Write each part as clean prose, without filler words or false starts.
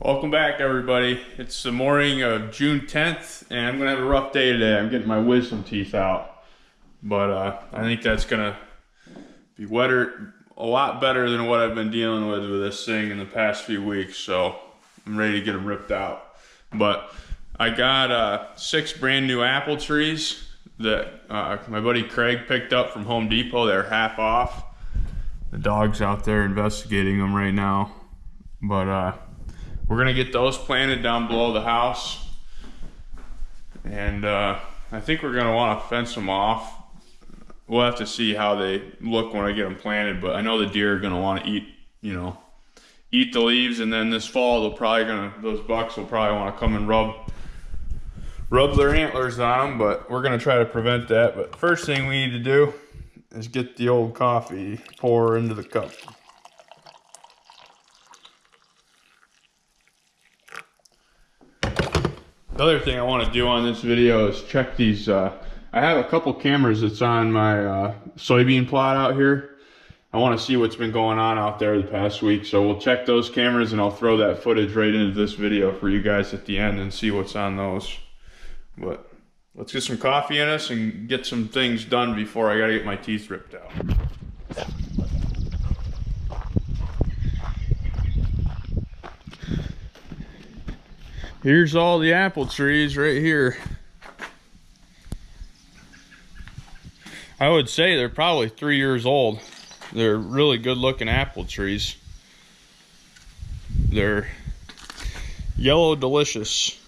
Welcome back, everybody. It's the morning of June 10th, and I'm gonna have a rough day today. I'm getting my wisdom teeth out, but I think that's gonna be a lot better than what I've been dealing with this thing in the past few weeks. So I'm ready to get them ripped out. But I got 6 brand new apple trees that my buddy Craig picked up from Home Depot. They're half off. The dog's out there investigating them right now, but we're gonna get those planted down below the house, and I think we're gonna want to fence them off. We'll have to see how they look when I get them planted, but I know the deer are gonna want to eat the leaves, and then this fall those bucks will probably want to come and rub their antlers on them, but we're gonna try to prevent that. But first thing we need to do is get the old coffee, pour into the cup. The other thing I want to do on this video is check these. I have a couple cameras that's on my soybean plot out here. I want to see what's been going on out there the past week, so we'll check those cameras and I'll throw that footage right into this video for you guys at the end and see what's on those. But let's get some coffee in us and get some things done before I gotta get my teeth ripped out. Here's all the apple trees right here. I would say they're probably 3 years old. They're really good looking apple trees. They're Yellow Delicious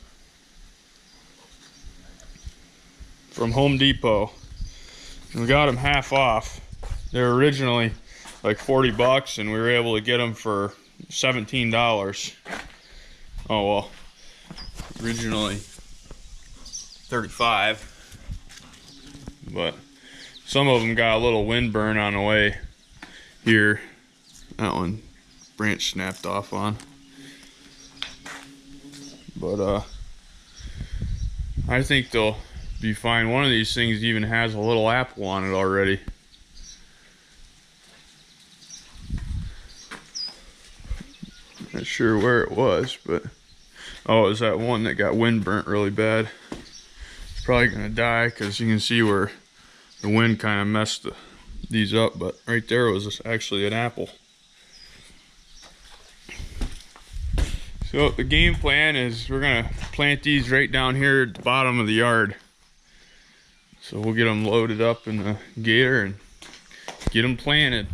from Home Depot. And we got them half off. They're originally like 40 bucks and we were able to get them for $17. Oh well. Originally 35, but some of them got a little wind burn on the way here. That one branch snapped off on, but I think they'll be fine. One of these things even has a little apple on it already. Not sure where it was, but oh, it was that one that got wind burnt really bad. It's probably gonna die because you can see where the wind kind of messed these up, but right there was actually an apple. So the game plan is we're gonna plant these right down here at the bottom of the yard. So we'll get them loaded up in the gator and get them planted.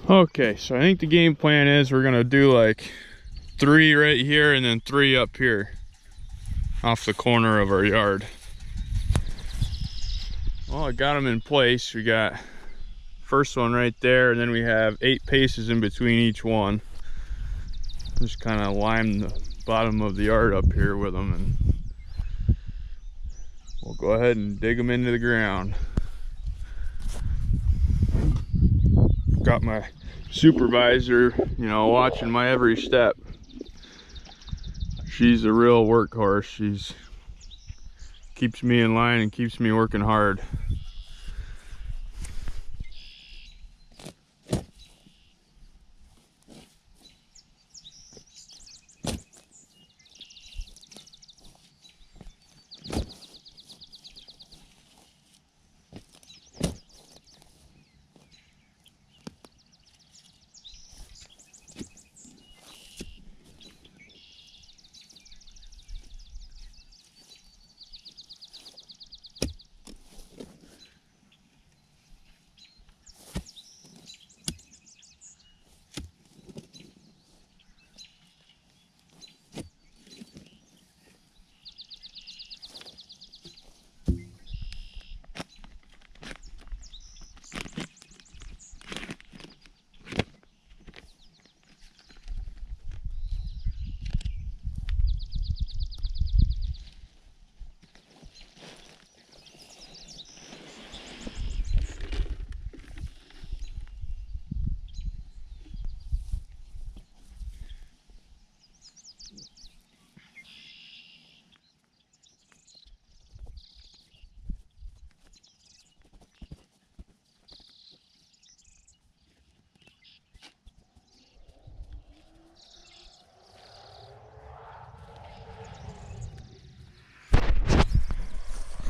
Okay, so I think the game plan is we're gonna do like 3 right here and then 3 up here off the corner of our yard. Well, I got them in place. We got first one right there, and then we have 8 paces in between each one. Just kind of lime the bottom of the yard up here with them, and we'll go ahead and dig them into the ground. Got my supervisor, watching my every step. She's a real workhorse. She's keeps me in line and keeps me working hard.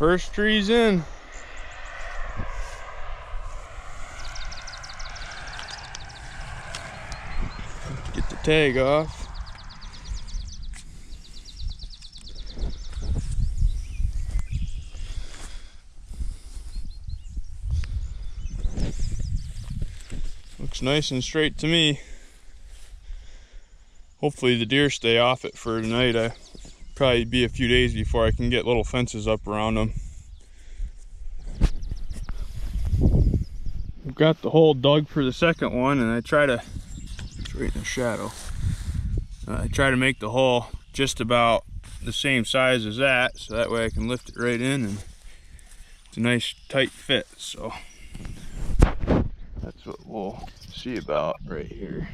First tree's in. Get the tag off. Looks nice and straight to me. Hopefully the deer stay off it for tonight. Probably be a few days before I can get little fences up around them. I've got the hole dug for the second one, and it's right in the shadow. I try to make the hole just about the same size as that, so that way I can lift it right in, and it's a nice tight fit. So that's what we'll see about right here.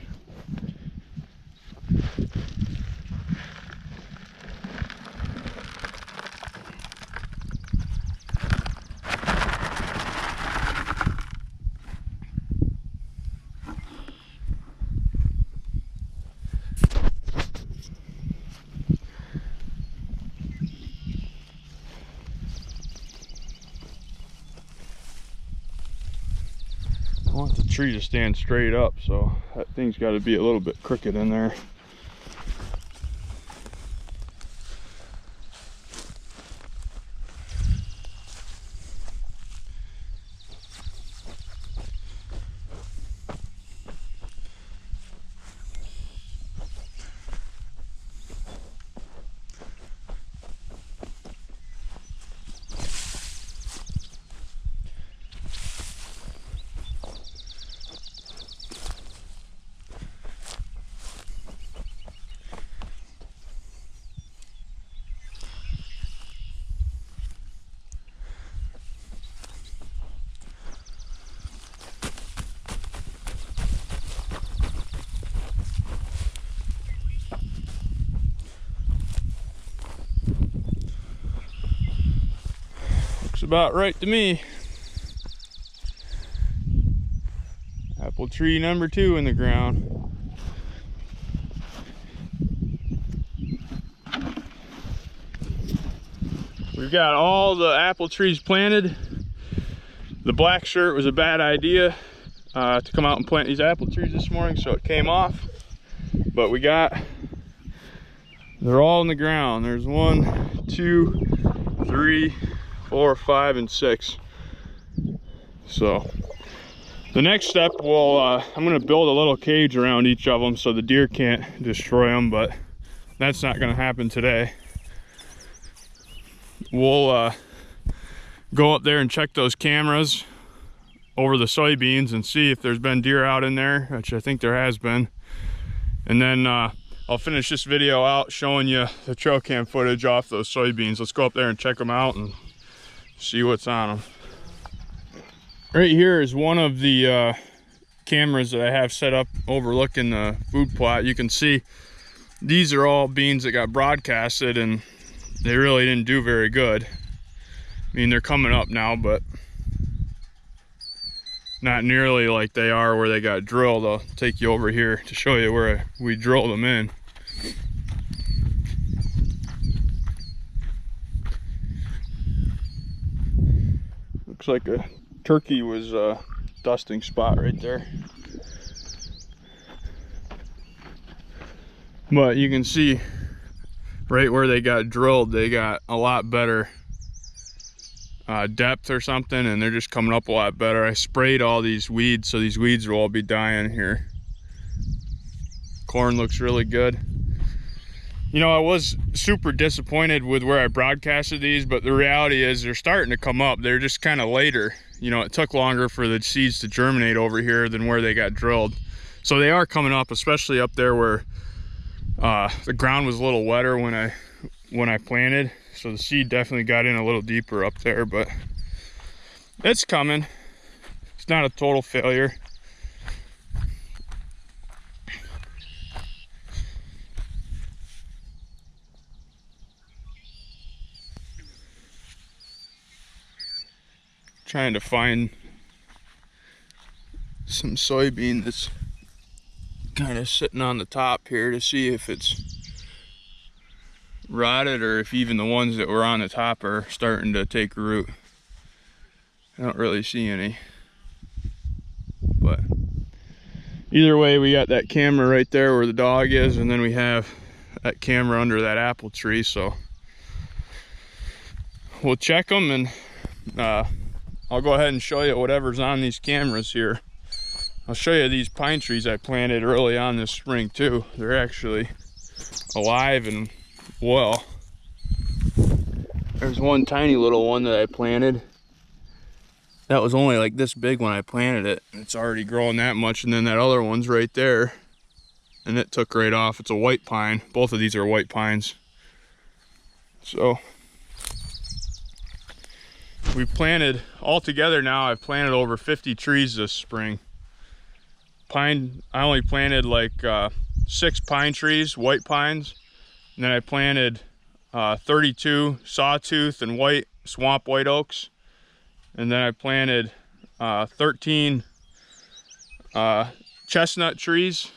I want the tree to stand straight up, so that thing's got to be a little bit crooked in there. Looks about right to me. Apple tree number 2 in the ground. We've got all the apple trees planted. The black shirt was a bad idea to come out and plant these apple trees this morning, so it came off. But they're all in the ground. There's 1, 2, 3, 4, 5, and 6. So the next step I'm going to build a little cage around each of them so the deer can't destroy them, but that's not going to happen today. We'll go up there and check those cameras over the soybeans and see if there's been deer out in there, which I think there has been. And then I'll finish this video out showing you the trail cam footage off those soybeans. Let's go up there and check them out and see what's on them. Right here is one of the cameras that I have set up overlooking the food plot. You can see these are all beans that got broadcasted, and they really didn't do very good. I mean, they're coming up now, but not nearly like they are where they got drilled. I'll take you over here to show you where we drilled them in. Looks like a turkey was a dusting spot right there. But you can see right where they got drilled, they got a lot better depth or something, and they're just coming up a lot better. I sprayed all these weeds, so these weeds will all be dying here. Corn looks really good. You know, I was super disappointed with where I broadcasted these, but the reality is they're starting to come up. They're just kind of later. You know, it took longer for the seeds to germinate over here than where they got drilled. So they are coming up, especially up there where the ground was a little wetter when I planted. So the seed definitely got in a little deeper up there, but it's coming. It's not a total failure. Trying to find some soybean that's kind of sitting on the top here to see if it's rotted or if even the ones that were on the top are starting to take root. I don't really see any. But either way, we got that camera right there where the dog is, and then we have that camera under that apple tree. So we'll check them, and I'll go ahead and show you whatever's on these cameras here. I'll show you these pine trees I planted early on this spring too. They're actually alive and well. There's one tiny little one that I planted. That was only like this big when I planted it. It's already growing that much, and then that other one's right there. And it took right off. It's a white pine. Both of these are white pines. So we planted, all together now, I've planted over 50 trees this spring. Pine, I only planted like 6 pine trees, white pines. And then I planted 32 sawtooth and white swamp white oaks. And then I planted 13 chestnut trees.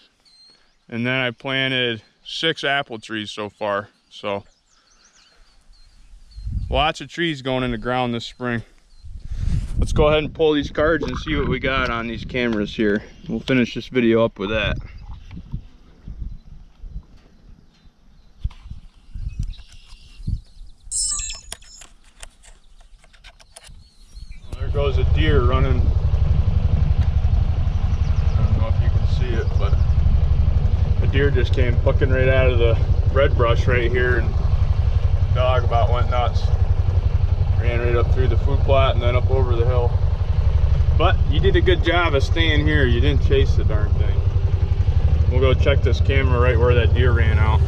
And then I planted 6 apple trees so far. So lots of trees going in the ground this spring. Let's go ahead and pull these cards and see what we got on these cameras here. We'll finish this video up with that. Well, there goes a deer running. I don't know if you can see it, but a deer just came bucking right out of the red brush right here, and the dog about went nuts. Ran right up through the food plot and then up over the hill. But you did a good job of staying here. You didn't chase the darn thing. We'll go check this camera right where that deer ran out.